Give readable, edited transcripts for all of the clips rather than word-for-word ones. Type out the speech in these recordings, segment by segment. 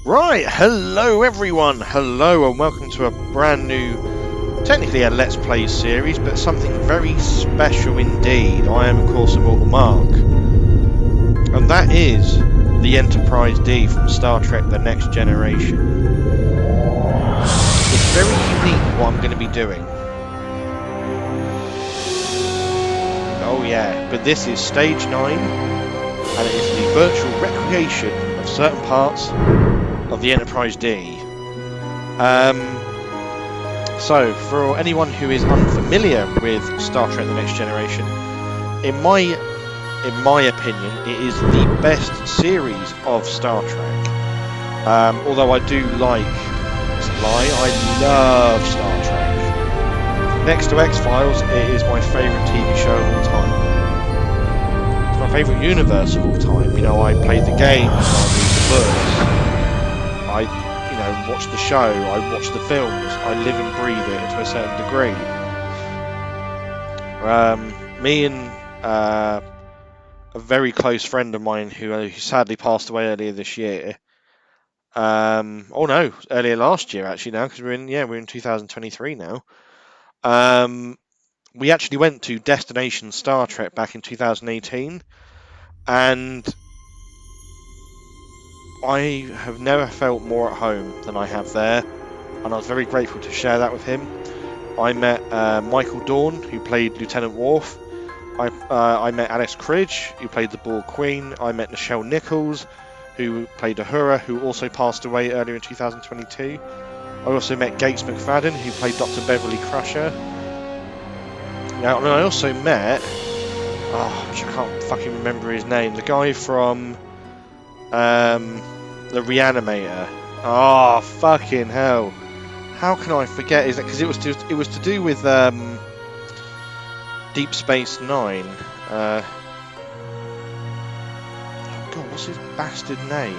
Right, hello everyone, hello and welcome to a brand new, technically a Let's Play series, but something very special indeed. I am of course Immortal Mark, and that is the Enterprise-D from Star Trek The Next Generation. It's very unique what I'm going to be doing. Oh yeah, but this is Stage 9, and it is the virtual recreation of certain parts of the Enterprise-D. So, for anyone who is unfamiliar with Star Trek The Next Generation, in my opinion, it is the best series of Star Trek. Although I do like, it's a lie, I love Star Trek. Next to X-Files, it is my favourite TV show of all time. It's my favourite universe of all time. You know, I played the games, I read the books, I, watch the show, I watch the films, I live and breathe it to a certain degree. Me and a very close friend of mine who sadly passed away earlier this year. Earlier last year actually now, because we're in 2023 now. We actually went to Destination Star Trek back in 2018, and I have never felt more at home than I have there, and I was very grateful to share that with him. I met Michael Dorn, who played Lieutenant Worf. I met Alice Cridge, who played the Borg Queen. I met Nichelle Nichols, who played Uhura, who also passed away earlier in 2022. I also met Gates McFadden, who played Dr. Beverly Crusher. Now, and I also met, I can't fucking remember his name, the guy from the Reanimator. Oh, fucking hell. How can I forget? Is that because it was to do with Deep Space Nine? Oh God, what's his bastard name?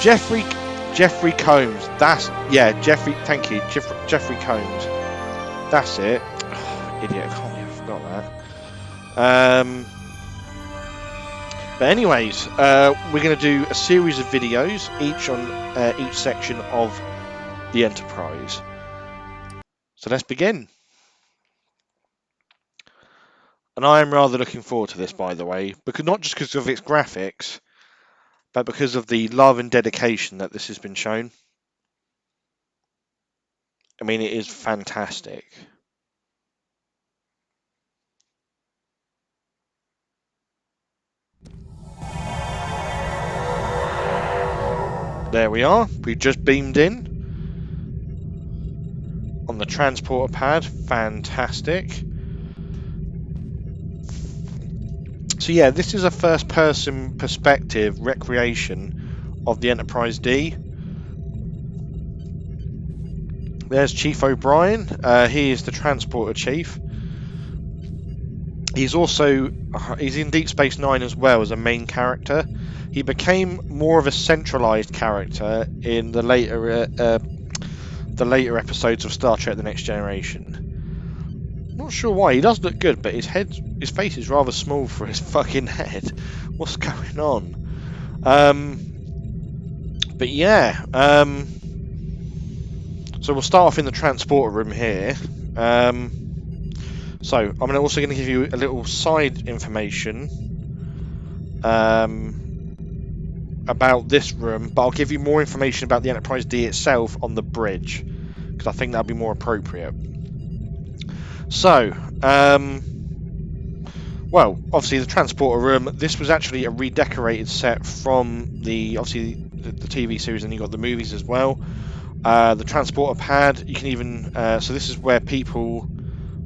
Jeffrey Combs. Jeffrey. Thank you, Jeffrey Combs. That's it. Oh, idiot! I can't believe I forgot that. But anyways, we're going to do a series of videos, each on each section of the Enterprise. So let's begin. And I am rather looking forward to this, by the way, because not just because of its graphics, but because of the love and dedication that this has been shown. I mean, it is fantastic. There we are. We just beamed in on the transporter pad. Fantastic. So yeah, this is a first-person perspective recreation of the Enterprise-D. There's Chief O'Brien. He is the transporter chief. He's in Deep Space Nine as well as a main character. He became more of a centralized character in the later episodes of Star Trek: The Next Generation. Not sure why. He does look good, but his face is rather small for his fucking head. What's going on? But yeah. So we'll start off in the transporter room here. So I'm also going to give you a little side information about this room, but I'll give you more information about the Enterprise-D itself on the bridge, because I think that'll be more appropriate. So, well, obviously the transporter room, this was actually a redecorated set from the TV series, and you got the movies as well. The transporter pad, you can even, so this is where people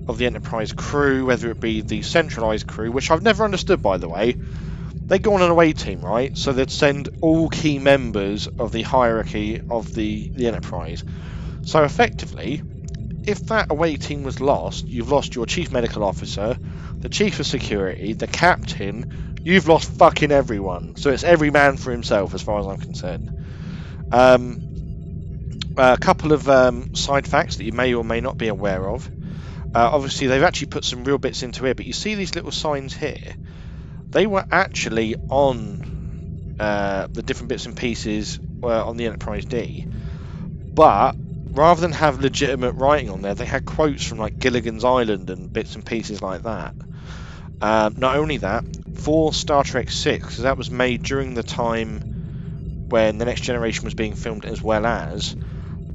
of the Enterprise crew, whether it be the centralized crew, which I've never understood, by the way, they go on an away team, right? So they'd send all key members of the hierarchy of the Enterprise. So effectively, if that away team was lost, you've lost your chief medical officer, the chief of security, the captain, you've lost fucking everyone. So it's every man for himself as far as I'm concerned. A couple of side facts that you may or may not be aware of. Obviously, they've actually put some real bits into it, but you see these little signs here. They were actually on the different bits and pieces on the Enterprise-D. But rather than have legitimate writing on there, they had quotes from like Gilligan's Island and bits and pieces like that. Not only that, for Star Trek 6, because that was made during the time when The Next Generation was being filmed, as well as,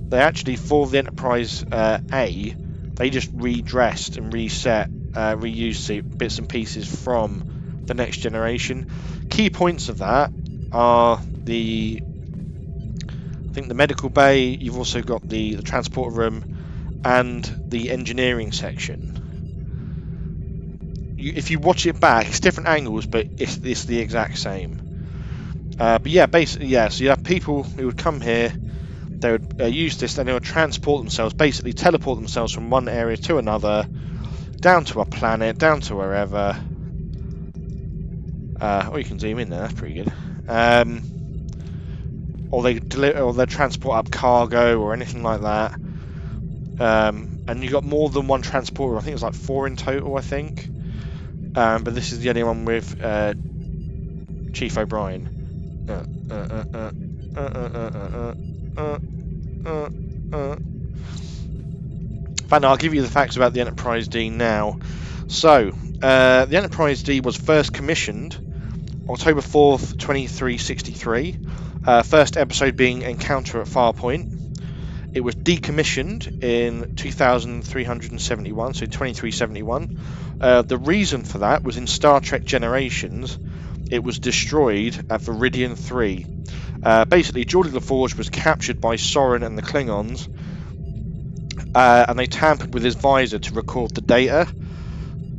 they actually, for the Enterprise A, they just redressed and reused bits and pieces from The Next Generation. Key points of that are I think the medical bay, you've also got the transporter room, and the engineering section. If you watch it back, it's different angles, but it's the exact same. But yeah, basically, yeah, so you have people who would come here, they would use this, and they would transport themselves, basically teleport themselves from one area to another, down to a planet, down to wherever. Oh, you can zoom in there, that's pretty good. Or they transport up cargo or anything like that. And you got more than one transporter. I think it's like 4 in total, I think. But this is the only one with Chief O'Brien. But no, I'll give you the facts about the Enterprise-D now. So, the Enterprise-D was first commissioned October 4th, 2363. First episode being Encounter at Farpoint. It was decommissioned in 2371, so 2371. The reason for that was in Star Trek Generations, it was destroyed at Viridian 3. Basically, Geordi LaForge was captured by Soren and the Klingons, and they tampered with his visor to record the data.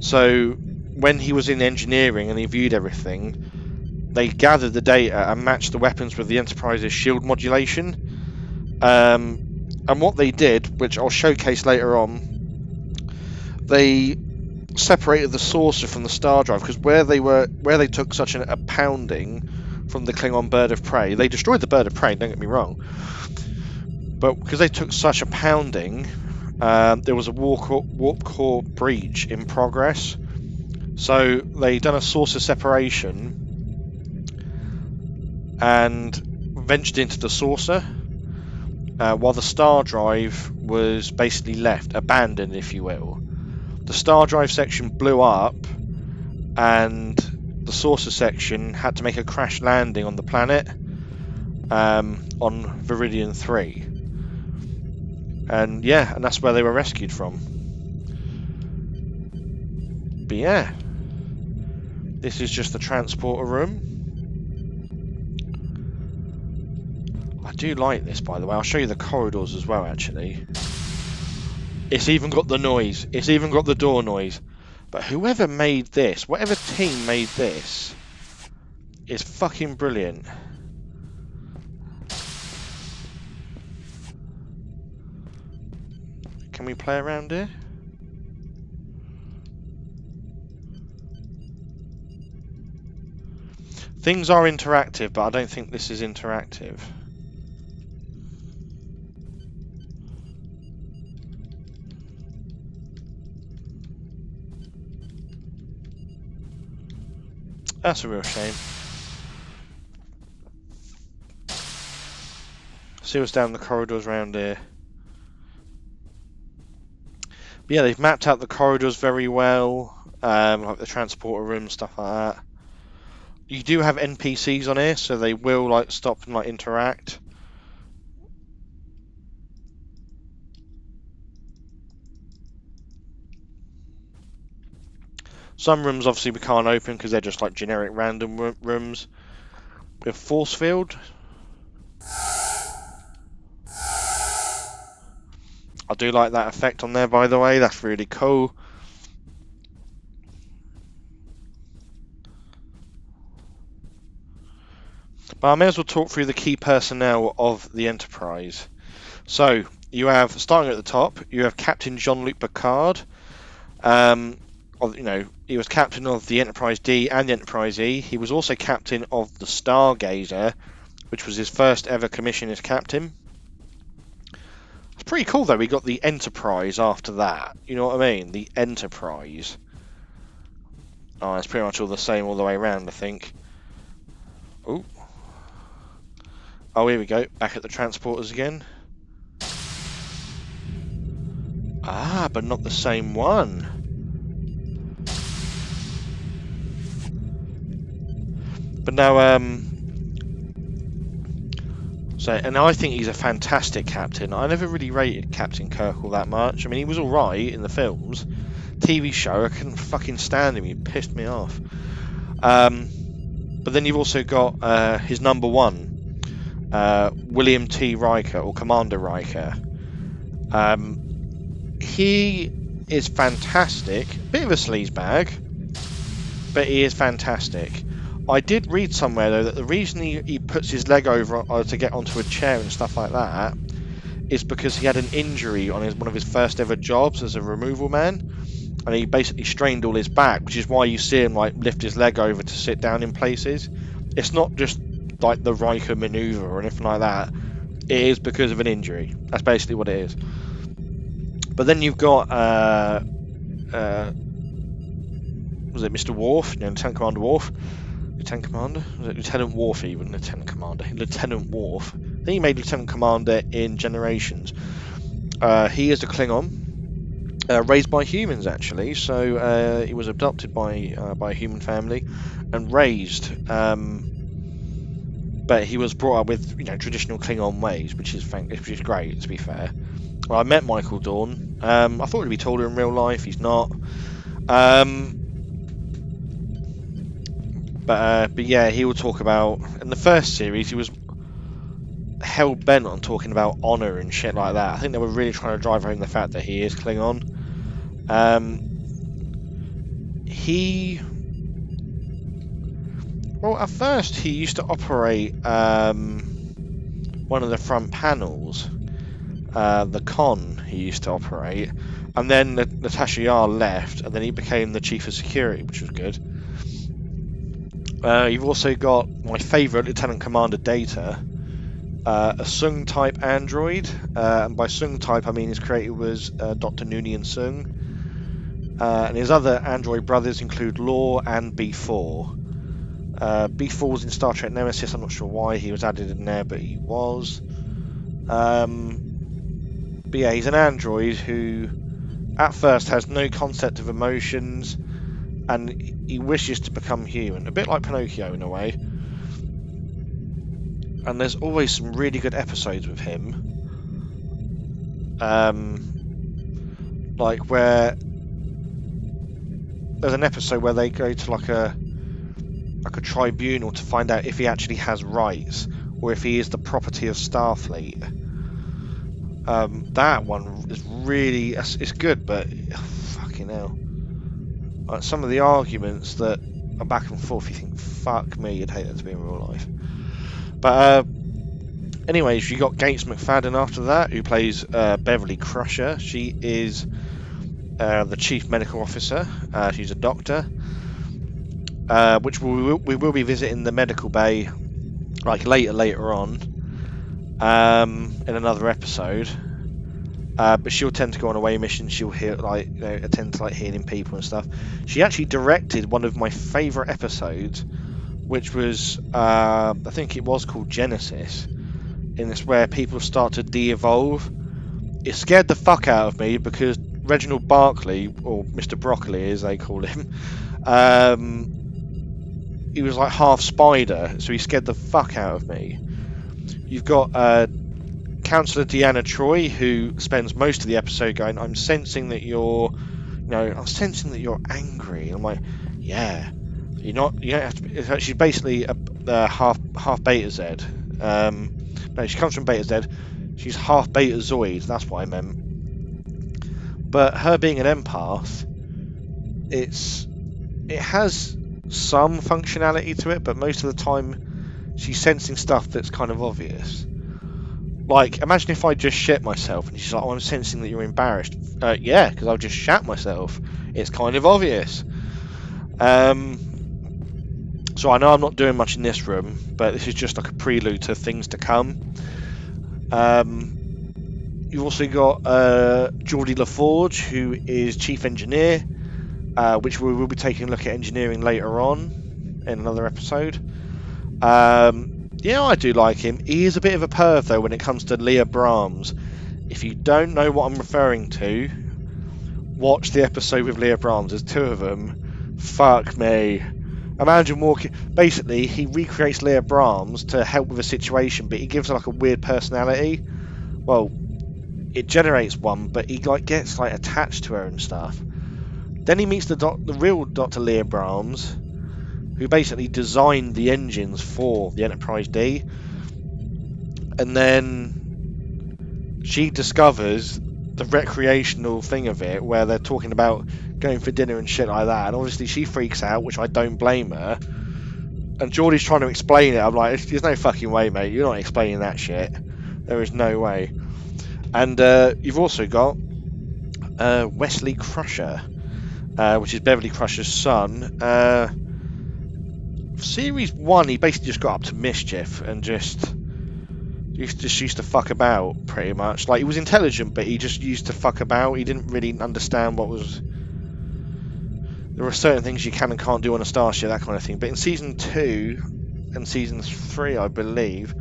So when he was in engineering and he viewed everything, they gathered the data and matched the weapons with the Enterprise's shield modulation. And what they did, which I'll showcase later on, they separated the saucer from the star drive, because where they took such a pounding from the Klingon bird of prey, they destroyed the bird of prey, don't get me wrong, but because they took such a pounding, there was a warp core breach in progress. So they done a saucer separation and ventured into the saucer, while the star drive was basically left, abandoned, if you will. The star drive section blew up, and the saucer section had to make a crash landing on the planet, on Viridian 3. And yeah, and that's where they were rescued from. But yeah, this is just the transporter room. I do like this, by the way. I'll show you the corridors as well, actually. It's even got the noise. It's even got the door noise. But whoever made this, whatever team made this, is fucking brilliant. Can we play around here? Things are interactive, but I don't think this is interactive. That's a real shame. See what's down the corridors around here. But yeah, they've mapped out the corridors very well, like the transporter room, stuff like that. You do have NPCs on here, so they will like stop and like interact. Some rooms obviously we can't open because they're just like generic random rooms. With force field. I do like that effect on there, by the way. That's really cool. But I may as well talk through the key personnel of the Enterprise. So you have, starting at the top, you have Captain Jean-Luc Picard. He was captain of the Enterprise-D and the Enterprise-E. He was also captain of the Stargazer, which was his first ever commission as captain. It's pretty cool though, we got the Enterprise after that. You know what I mean? The Enterprise. Oh, it's pretty much all the same all the way around, I think. Oh, Oh, here we go. Back at the transporters again. Ah, but not the same one. But now, and I think he's a fantastic captain. I never really rated Captain Kirk all that much. I mean, he was alright in the films. TV show, I couldn't fucking stand him. He pissed me off. But then you've also got his number one, William T. Riker, or Commander Riker. He is fantastic. Bit of a sleazebag, but he is fantastic. I did read somewhere though that the reason he puts his leg over to get onto a chair and stuff like that is because he had an injury on one of his first ever jobs as a removal man, and he basically strained all his back, which is why you see him like lift his leg over to sit down in places. It's not just like the Riker maneuver or anything like that. It is because of an injury. That's basically what it is. But then you've got was it Mr. Worf? No, Lieutenant Commander Worf. Lieutenant Commander? Was it Lieutenant Worf even? Lieutenant Commander. Lieutenant Worf. I think he made Lieutenant Commander in Generations. He is a Klingon, raised by humans actually. So he was adopted by a human family and raised. But he was brought up with traditional Klingon ways, which is great, to be fair. Well, I met Michael Dorn. I thought he'd be taller in real life. He's not. But yeah, he will talk about, in the first series, he was hell bent on talking about honor and shit like that. I think they were really trying to drive home the fact that he is Klingon. Well, at first he used to operate one of the front panels, the con he used to operate, and then Natasha Yar left, and then he became the chief of security, which was good. You've also got my favourite, Lieutenant Commander Data, a Sung type android, and by Sung type I mean his creator was Dr. Noonien Sung, and his other android brothers include Law and B4. B4 was in Star Trek Nemesis. I'm not sure why he was added in there, but he was. But yeah, he's an android who at first has no concept of emotions, and he wishes to become human, a bit like Pinocchio in a way. And there's always some really good episodes with him, like where there's an episode where they go to like a tribunal to find out if he actually has rights or if he is the property of Starfleet. That one is really, it's good, but fucking hell. Some of the arguments that are back and forth, you think, fuck me, you'd hate that to be in real life. But anyways, you got Gates McFadden after that, who plays Beverly Crusher. She is the chief medical officer. She's a doctor, which we will be visiting the medical bay like later on in another episode. But she'll tend to go on away missions. She'll attend to like healing people and stuff. She actually directed one of my favourite episodes, which was I think it was called Genesis, in this where people start to de-evolve. It scared the fuck out of me because Reginald Barclay, or Mr. Broccoli as they call him, he was like half spider, so he scared the fuck out of me. You've got Councillor Deanna Troi, who spends most of the episode going, I'm sensing that you're angry. I'm like, yeah, you don't have to be. She's basically a half Beta Z. No, she comes from Beta Z. She's half Beta Zoid. That's what I meant. But her being an empath, it has some functionality to it, but most of the time she's sensing stuff that's kind of obvious. Like, imagine if I just shit myself and she's like, oh, I'm sensing that you're embarrassed. Yeah, because I've just shat myself. It's kind of obvious. So I know I'm not doing much in this room, but this is just like a prelude to things to come. You've also got Geordie LaForge, who is chief engineer, which we will be taking a look at engineering later on in another episode. Yeah, I do like him. He is a bit of a perv though when it comes to Leah Brahms. If you don't know what I'm referring to, watch the episode with Leah Brahms. There's two of them. Fuck me. Imagine walking. Basically, he recreates Leah Brahms to help with a situation, but he gives her like a weird personality. Well, it generates one, but he like gets like attached to her and stuff. Then he meets the real Dr. Leah Brahms, who basically designed the engines for the Enterprise-D, and then she discovers the recreational thing of it, where they're talking about going for dinner and shit like that, and obviously she freaks out, which I don't blame her. And Geordie's trying to explain it. I'm like, there's no fucking way, mate. You're not explaining that shit. There is no way. And you've also got Wesley Crusher, which is Beverly Crusher's son. Series 1, he basically just got up to mischief and just used to fuck about, pretty much. Like, he was intelligent, but he just used to fuck about. He didn't really understand what was... There are certain things you can and can't do on a starship, that kind of thing. But in Season 2 and Season 3, I believe,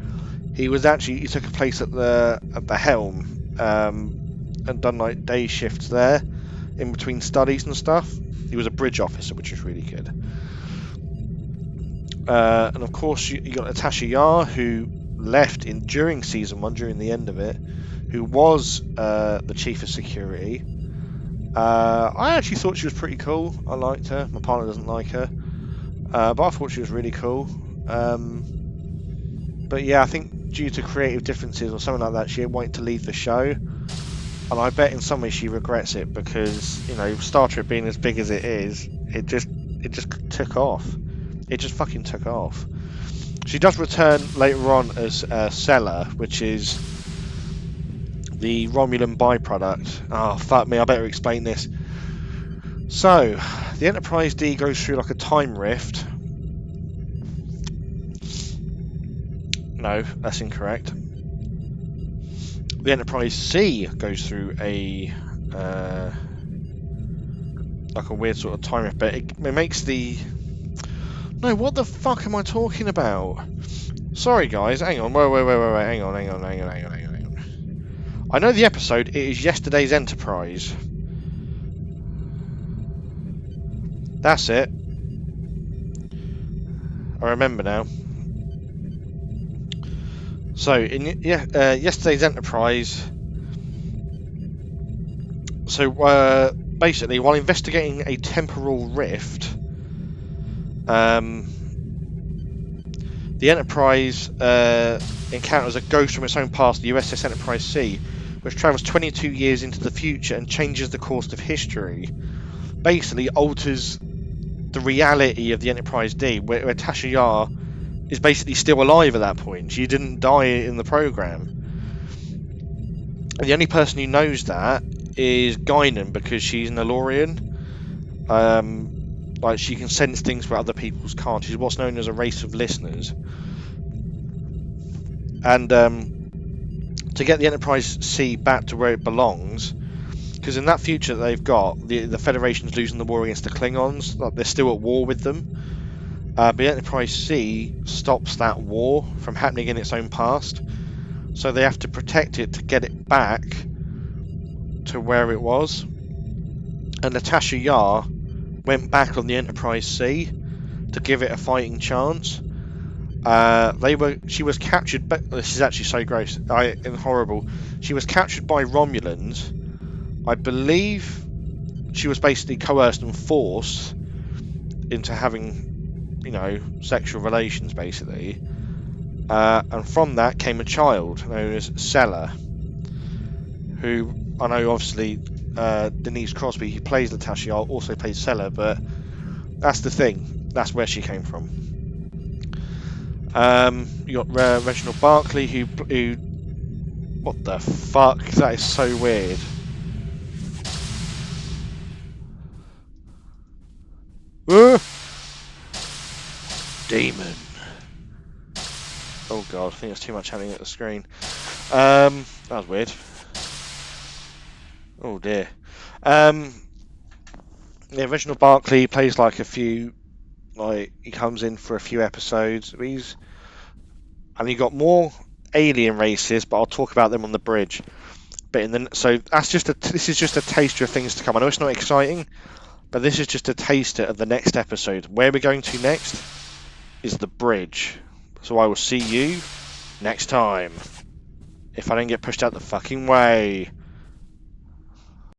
he took a place at the helm, and done like day shifts there in between studies and stuff. He was a bridge officer, which was really good. And of course, you got Natasha Yar, who left during Season 1, during the end of it, who was the chief of security. I actually thought she was pretty cool. I liked her. My partner doesn't like her, but I thought she was really cool. But yeah, I think due to creative differences or something like that, she wanted to leave the show, and I bet in some ways she regrets it, because, you know, Star Trek being as big as it is, it just took off. It just fucking took off. She does return later on as Seller, which is the Romulan byproduct. Oh, fuck me, I better explain this. So, the Enterprise-D goes through like a time rift. No, that's incorrect. The Enterprise-C goes through a like a weird sort of time rift, but it makes the... No, what the fuck am I talking about? Sorry guys, hang on, wait, hang on. I know the episode, it is Yesterday's Enterprise. That's it. I remember now. So, in Yesterday's Enterprise... So, basically, while investigating a temporal rift, the Enterprise encounters a ghost from its own past, the USS Enterprise-C, which travels 22 years into the future and changes the course of history. Basically alters the reality of the Enterprise-D, where Tasha Yar is basically still alive at that point. She didn't die in the program. And the only person who knows that is Guinan, because she's an Elorian. Like, she can sense things where other people's can't. She's what's known as a race of listeners. And to get the Enterprise-C back to where it belongs, because in that future that they've got, the Federation's losing the war against the Klingons. Like, they're still at war with them. But the Enterprise-C stops that war from happening in its own past. So they have to protect it to get it back to where it was. And Natasha Yar went back on the Enterprise-C to give it a fighting chance. She was captured, but this is actually so gross and horrible. She was captured by Romulans. I believe she was basically coerced and forced into having, you know, sexual relations, basically. And from that came a child known as Seller, who I know obviously Denise Crosby, who plays Natasha Yar, also plays Seller, but that's the thing. That's where she came from. You got Reginald Barclay, who... What the fuck? That is so weird. Demon. Oh god, I think there's too much happening at the screen. That was weird. Oh dear. Yeah, Reginald Barclay plays like a few... Like, he comes in for a few episodes. and you got more alien races, but I'll talk about them on the bridge. But so this is just a taster of things to come. I know it's not exciting, but this is just a taster of the next episode. Where we're going to next is the bridge. So I will see you next time, if I don't get pushed out the fucking way.